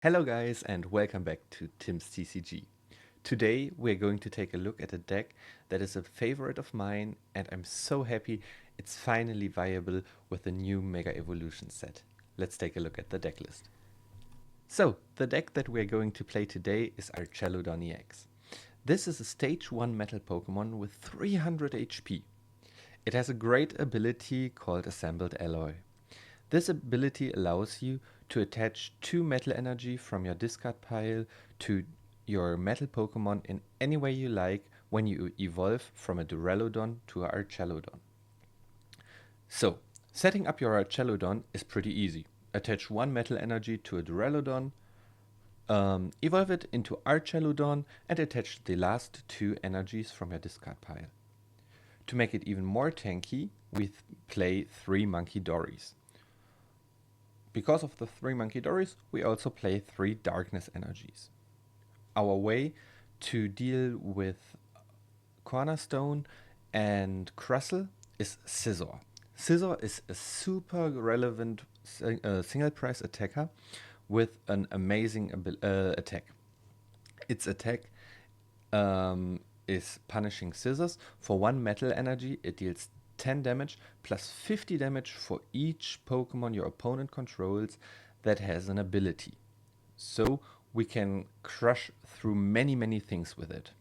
Hello guys and welcome back to Tim's TCG. Today we're going to take a look at a deck that is a favorite of mine and I'm so happy it's finally viable with the new Mega Evolution set. Let's take a look at the deck list. So, the deck that we're going to play today is Archaludon EX. This is a stage 1 metal Pokemon with 300 HP. It has a great ability called Assembled Alloy. This ability allows you to attach 2 metal energy from your discard pile to your metal Pokemon in any way you like when you evolve from a Duraludon to a Archaludon. So, setting up your Archaludon is pretty easy. Attach 1 metal energy to a Duraludon, evolve it into Archaludon and attach the last 2 energies from your discard pile. To make it even more tanky, we play 3 Munkidoris. Because of the 3 Munkidoris, we also play 3 Darkness Energies. Our way to deal with Cornerstone and Crustle is Scizor. Scizor is a super relevant single price attacker with an amazing attack. Its attack is punishing Scissors. For 1 metal energy, it deals 10 damage plus 50 damage for each Pokemon your opponent controls that has an ability. So we can crush through many things with it.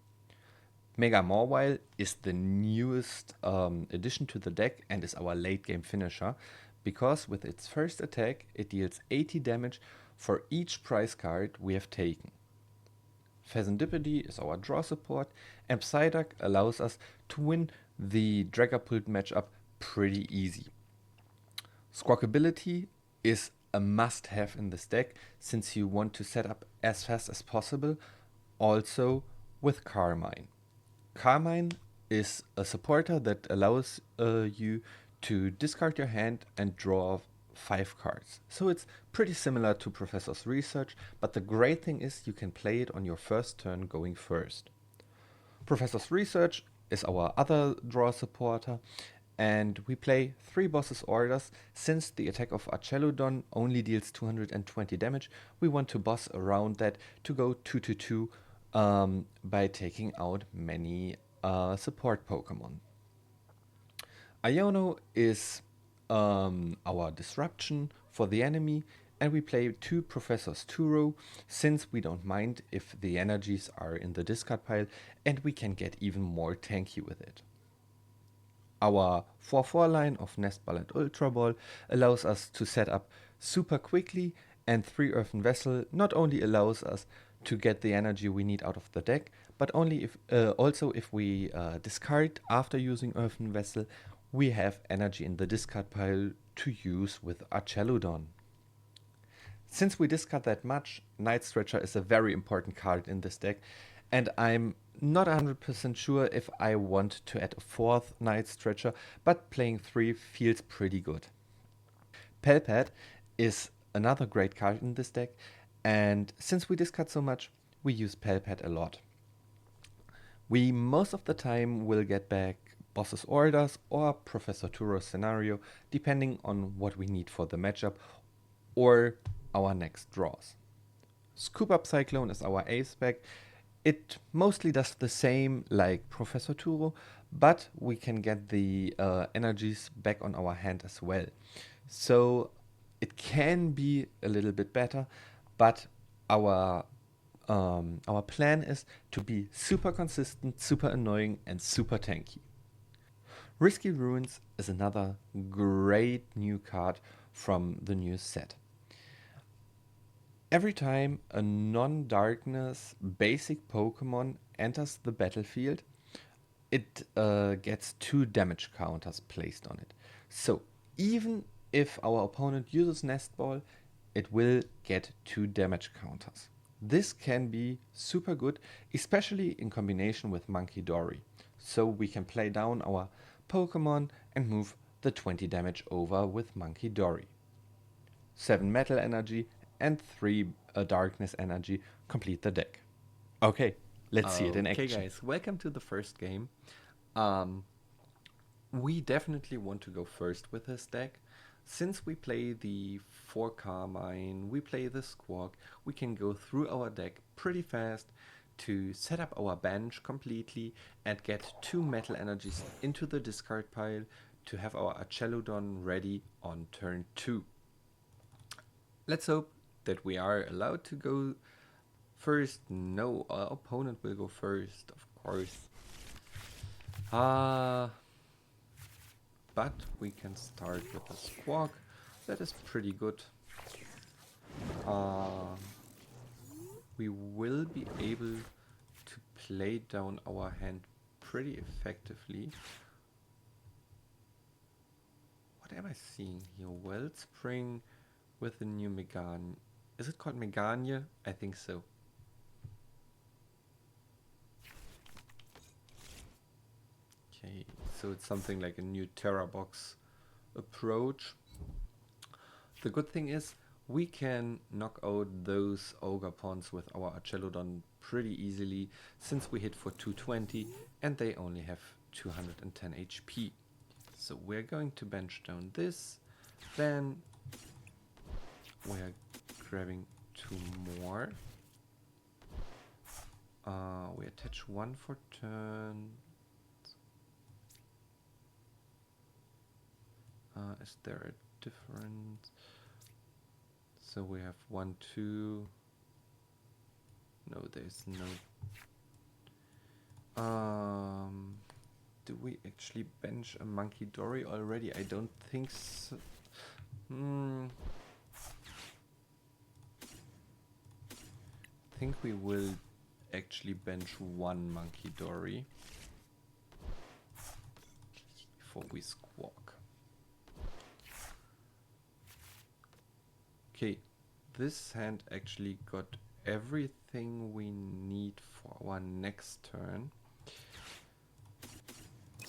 Mega Mawile is the newest addition to the deck and is our late game finisher because with its first attack it deals 80 damage for each prize card we have taken. Fezandipiti is our draw support, and Psyduck allows us to win the Dragapult matchup pretty easy. Squawkabilly is a must-have in this deck since you want to set up as fast as possible, also with Carmine. Carmine is a supporter that allows you to discard your hand and draw 5 cards. So it's pretty similar to Professor's Research, but the great thing is you can play it on your first turn going first. Professor's Research is our other draw supporter, and we play 3 Boss's Orders. Since the attack of Archaludon only deals 220 damage, we want to boss around that to go 2/2 by taking out many support Pokemon. Iono is our disruption for the enemy, and we play 2 Professors Turo since we don't mind if the energies are in the discard pile and we can get even more tanky with it. Our 4/4 line of Nest Ball and Ultra Ball allows us to set up super quickly, and 3 Earthen Vessel not only allows us to get the energy we need out of the deck, but also if we discard after using Earthen Vessel, we have energy in the discard pile to use with Archaludon. Since we discard that much, Night Stretcher is a very important card in this deck, and I'm not 100% sure if I want to add a 4th Night Stretcher, but playing 3 feels pretty good. Pal Pad is another great card in this deck, and since we discard so much, we use Pal Pad a lot. We most of the time will get back Boss's Orders or Professor Turo's scenario, depending on what we need for the matchup or our next draws. Scoop Up Cyclone is our ace spec. It mostly does the same like Professor Turo, but we can get the energies back on our hand as well. So it can be a little bit better, but our plan is to be super consistent, super annoying, and super tanky. Risky Ruins is another great new card from the new set. Every time a non-darkness basic Pokemon enters the battlefield, it gets 2 damage counters placed on it. So even if our opponent uses Nest Ball, it will get 2 damage counters. This can be super good, especially in combination with Munkidori. So we can play down our Pokemon and move the 20 damage over with Munkidori. 7 metal energy and 3 darkness energy complete the deck. Okay, let's see it in action. Okay guys, welcome to the first game. We definitely want to go first with this deck, Since we play the 4 Carmine, we play the Squawk, we can go through our deck pretty fast to set up our bench completely and get 2 Metal Energies into the discard pile to have our Archaludon ready on turn 2. Let's hope that we are allowed to go first. No, our opponent will go first, of course. But we can start with a Squawk. That is pretty good. We will be able to play down our hand pretty effectively. What am I seeing here? Wellspring with the new Megane. Is it called Megane? I think so. Okay, so it's something like a new Terra box approach. The good thing is we can knock out those Ogre Pawns with our Archaludon pretty easily, since we hit for 220 and they only have 210 HP. So we're going to bench down this, then we're grabbing 2 more. We attach 1 for turn. Is there a difference? So we have 1, 2. No, there's no. Do we actually bench a Munkidori already? I don't think so. I think we will actually bench 1 Munkidori before we Squawk. Okay, this hand actually got everything we need for our next turn.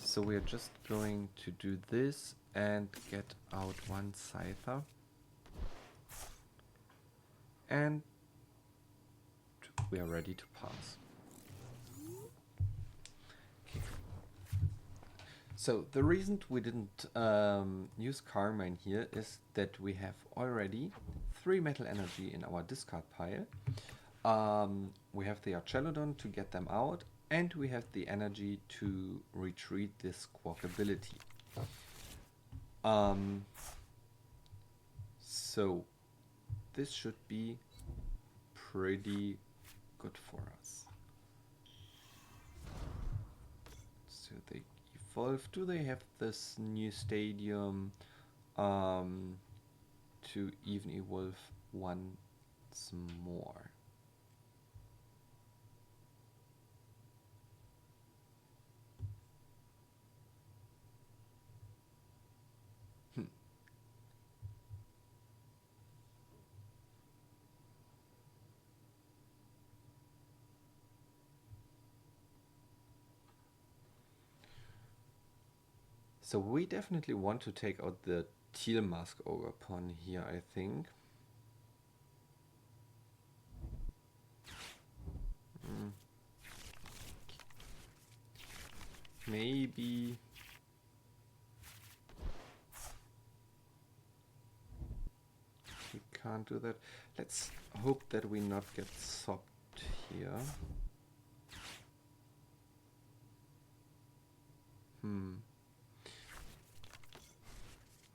So we're just going to do this and get out 1 Scyther. And we are ready to pass. Okay. So the reason we didn't use Carmine here is that we have already 3 Metal Energy in our discard pile. We have the Archaludon to get them out, and we have the energy to retreat this Squawkabilly. So this should be pretty good for us. So they evolve. Do they have this new stadium to even evolve once more? So we definitely want to take out the Teal Mask Ogre Pawn here, I think. Maybe we can't do that. Let's hope that we not get sopped here.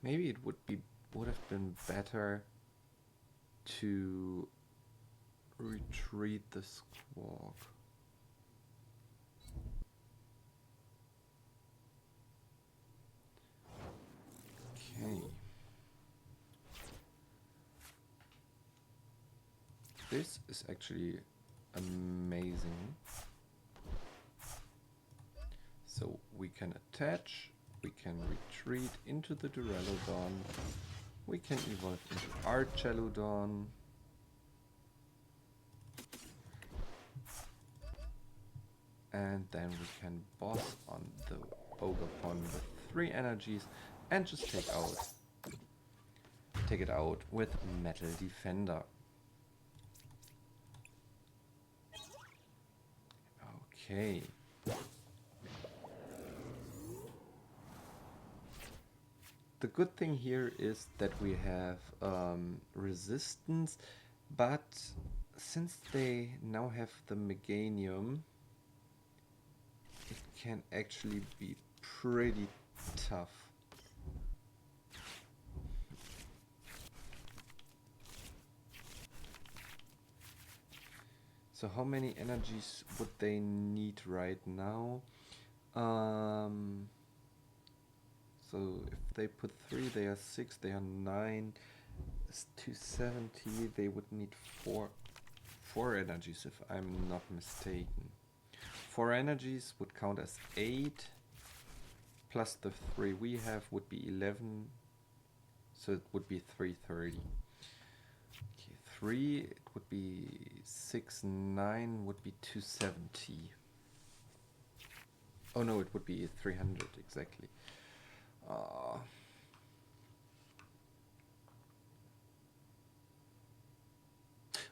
Maybe it would have been better to retreat the Squawk. Okay. This is actually amazing. So we can attach, we can retreat into the Duraludon, we can evolve into Archaludon, and then we can boss on the Ogre Pawn with 3 energies and just take it out with Metal Defender. Okay. the good thing here is that we have resistance, but since they now have the Meganium, it can actually be pretty tough. So how many energies would they need right now? So if they put 3, they are 6, they are 9. It's 270, they would need 4 energies if I'm not mistaken. 4 energies would count as 8, plus the 3 we have would be 11, so it would be 330. Okay, 3, it would be 6, 9 would be 270. Oh no, it would be 300 exactly.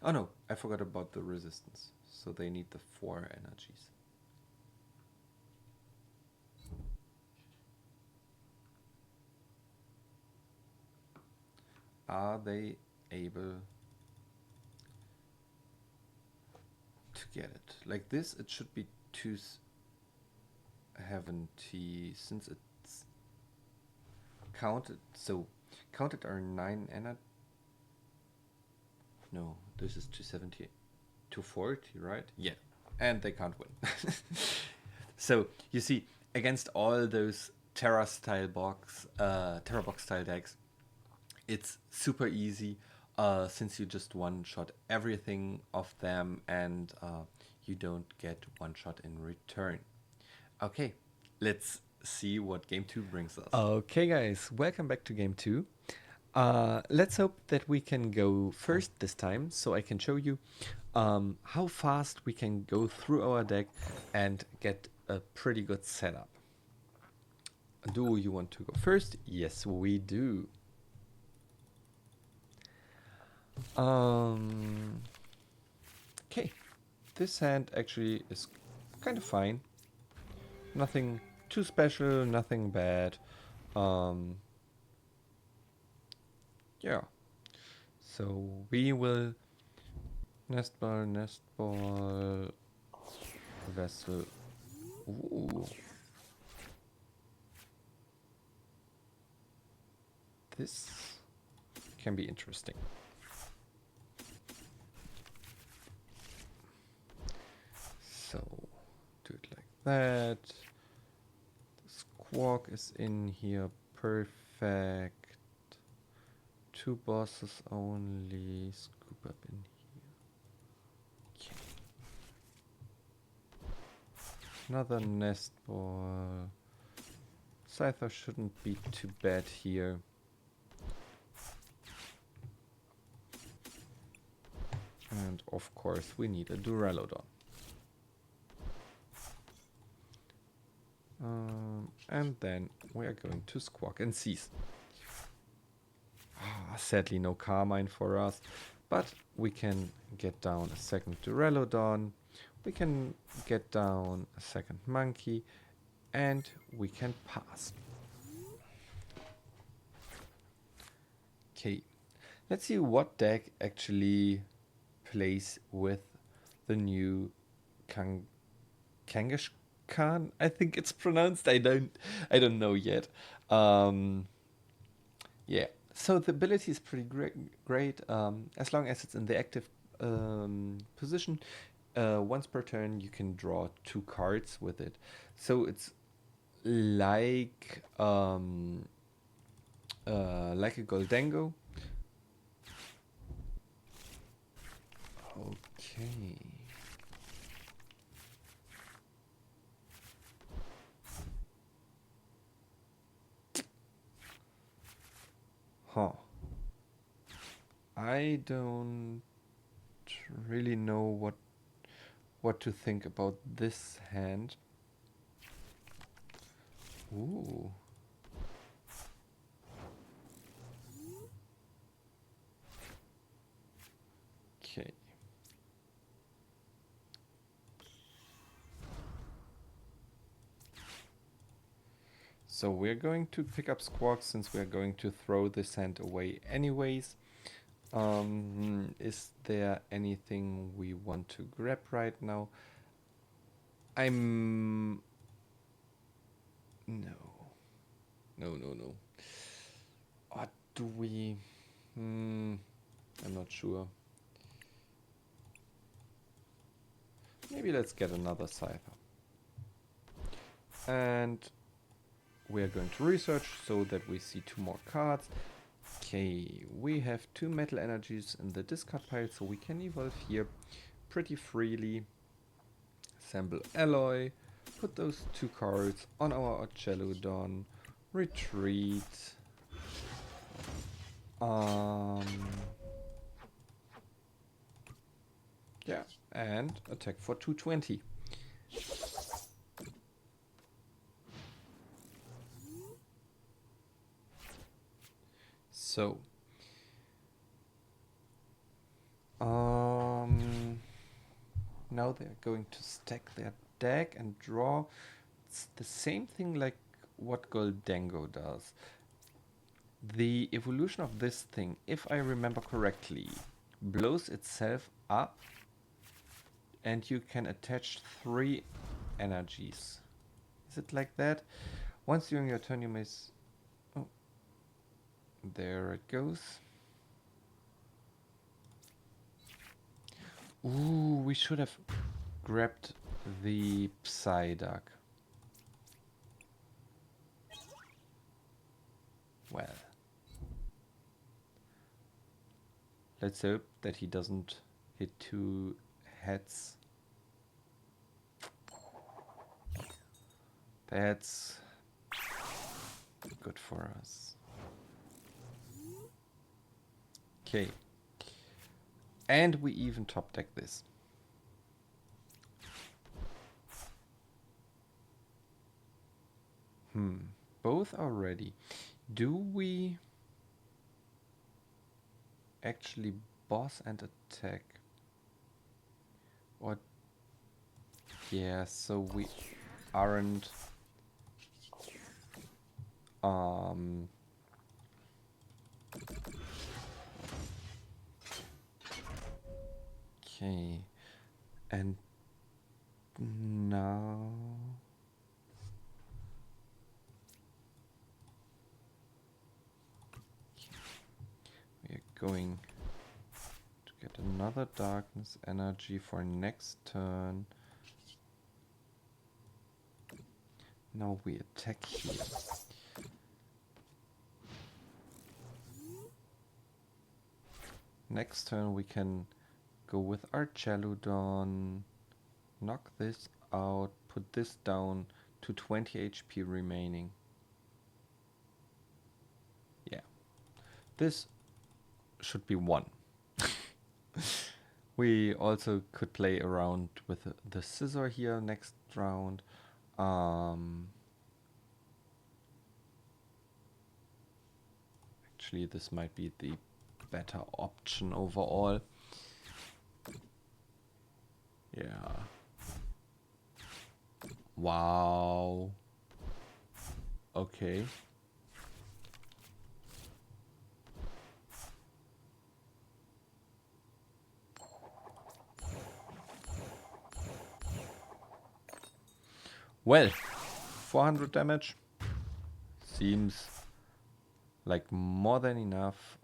Oh no, I forgot about the resistance. So they need the 4 energies. Are they able to get it? Like this, it should be 270 since it's counted. So counted are 9 energy. No, this is 270, 240, right? Yeah, and they can't win. So you see, against all those Terra box style decks, it's super easy since you just one-shot everything of them and you don't get one-shot in return. Okay, let's see what Game 2 brings us. Okay guys, welcome back to Game 2. Let's hope that we can go first this time, so I can show you how fast we can go through our deck and get a pretty good setup. Do you want to go first? Yes, we do. Okay, this hand actually is kind of fine. Nothing too special, nothing bad. Yeah. So we will Nest Ball, Vessel. Ooh. This can be interesting. So do it like that. The Squawk is in here, perfect. 2 bosses only. Scoop up in here. Okay. Another Nest Ball. Scyther shouldn't be too bad here. And of course we need a Duraludon. And then we are going to Squawk and Seize. Sadly no Carmine for us, but we can get down a second Duraludon, we can get down a second Monkey, and we can pass. Okay, let's see what deck actually plays with the new Kangaskhan, I think it's pronounced. I don't know yet. Yeah. So the ability is pretty great as long as it's in the active position. Once per turn, you can draw 2 cards with it. So it's like a Goldango. Okay. Huh. I don't really know what to think about this hand. Ooh. Okay. So we're going to pick up Squawk since we're going to throw the sand away anyways. Is there anything we want to grab right now? No. No. Or do we? I'm not sure. Maybe let's get another Scyther. And we're going to research so that we see 2 more cards. Okay, we have 2 metal energies in the discard pile, so we can evolve here pretty freely. Assemble alloy, put those 2 cards on our Archaludon, retreat. Yeah, and attack for 220. So, now they're going to stack their deck and draw. It's the same thing like what Goldango does. The evolution of this thing, if I remember correctly, blows itself up and you can attach 3 energies. Is it like that? Once during your turn you may... Oh, there it goes. Ooh, we should have grabbed the Psyduck. Well, let's hope that he doesn't hit 2 heads. That's good for us. Okay. And we even top deck this. Both are ready. Do we actually boss and attack? Or yeah, so we aren't okay. And now we are going to get another darkness energy for next turn. Now we attack here. Next turn we can go with Archaludon, knock this out, put this down to 20 HP remaining. Yeah, this should be 1. We also could play around with the Scizor here next round. Actually, this might be the better option overall. Yeah. Wow. Okay. Well, 400 damage seems like more than enough.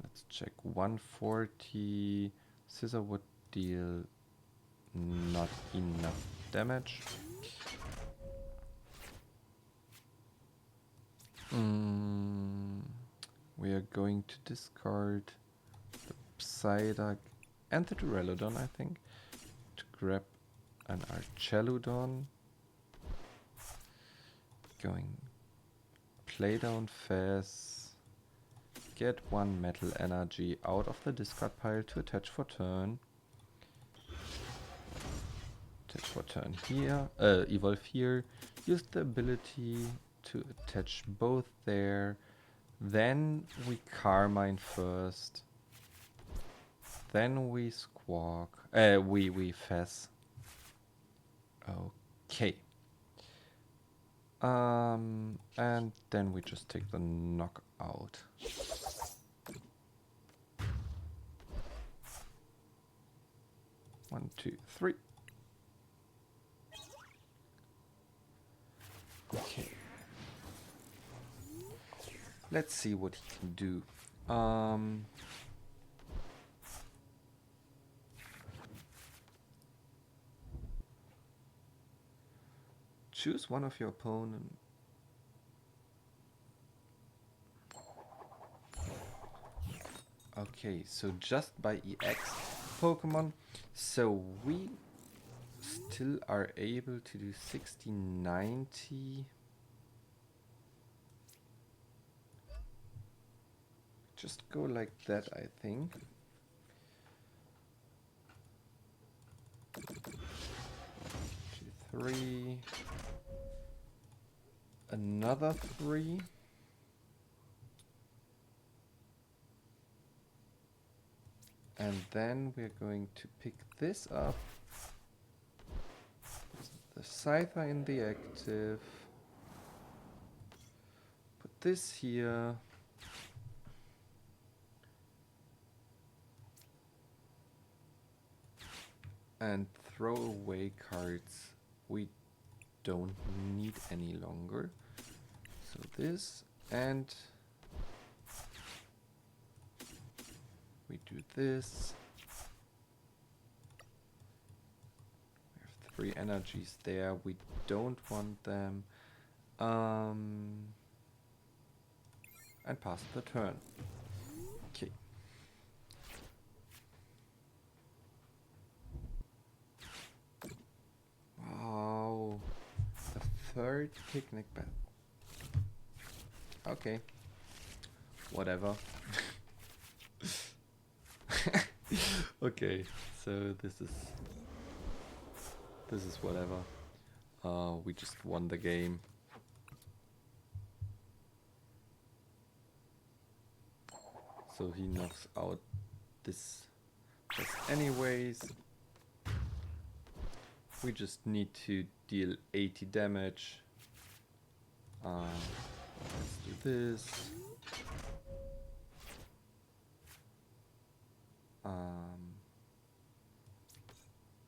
Let's check. 140. Scizor would deal not enough damage. We are going to discard the Psyduck and the Duraludon, I think, to grab an Archaludon. Going play down Fez, get 1 metal energy out of the discard pile to attach for turn. Attach for turn here, evolve here, use the ability to attach both there. Then we Carmine first. Then we Squawk. We Fez. Okay. And then we just take the knockout. One, two, three. Okay. Let's see what he can do. Choose one of your opponent. Okay, so just by EX Pokemon, so we still are able to do 60, 90. Just go like that, I think. 2, 3. Another 3. And then we're going to pick this up. The Scyther in the active. Put this here. And throw away cards we don't need any longer. So this, and we do this. We have 3 energies there. We don't want them. And pass the turn. Okay. Wow. The 3rd picnic bed. Okay. Whatever. Okay, so this is whatever. We just won the game. So he knocks out this anyways. We just need to deal 80 damage. Let's do this.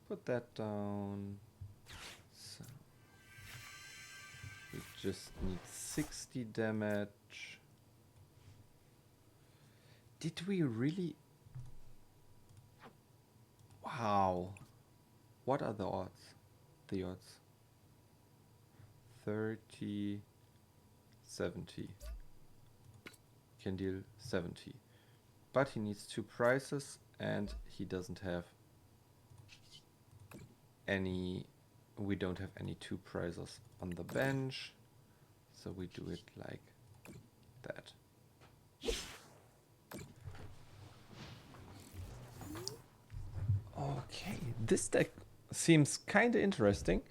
Put that down. So we just need 60 damage. Did we really? Wow. What are the odds? The odds. 30, 70. Can deal 70. But he needs 2 prizes and he doesn't have any. We don't have any 2 prizes on the bench. So we do it like that. Okay, this deck seems kind of interesting.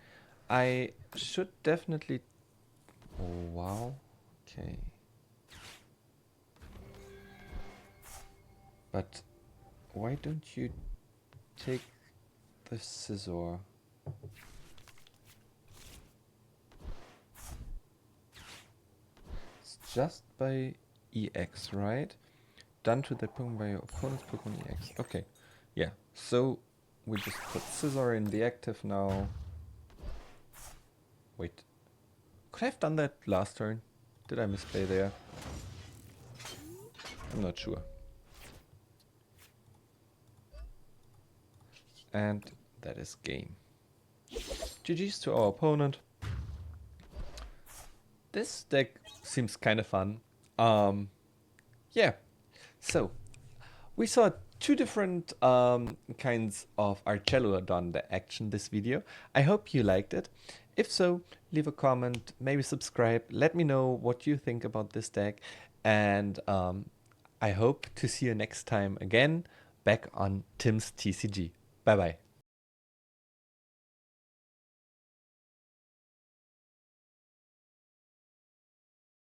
I should definitely... Oh, wow. Okay. But why don't you take the Scizor? It's just by EX, right? Done to the Pokemon by your opponent's Pokemon EX. Okay. Yeah, so we just put Scizor in the active now. Wait. Could I have done that last turn? Did I misplay there? I'm not sure. And that is game. GG's to our opponent. This deck seems kind of fun. Yeah. So, we saw 2 different kinds of Archaludon action this video. I hope you liked it. If so, leave a comment, maybe subscribe. Let me know what you think about this deck. And I hope to see you next time again back on Tim's TCG. Bye bye.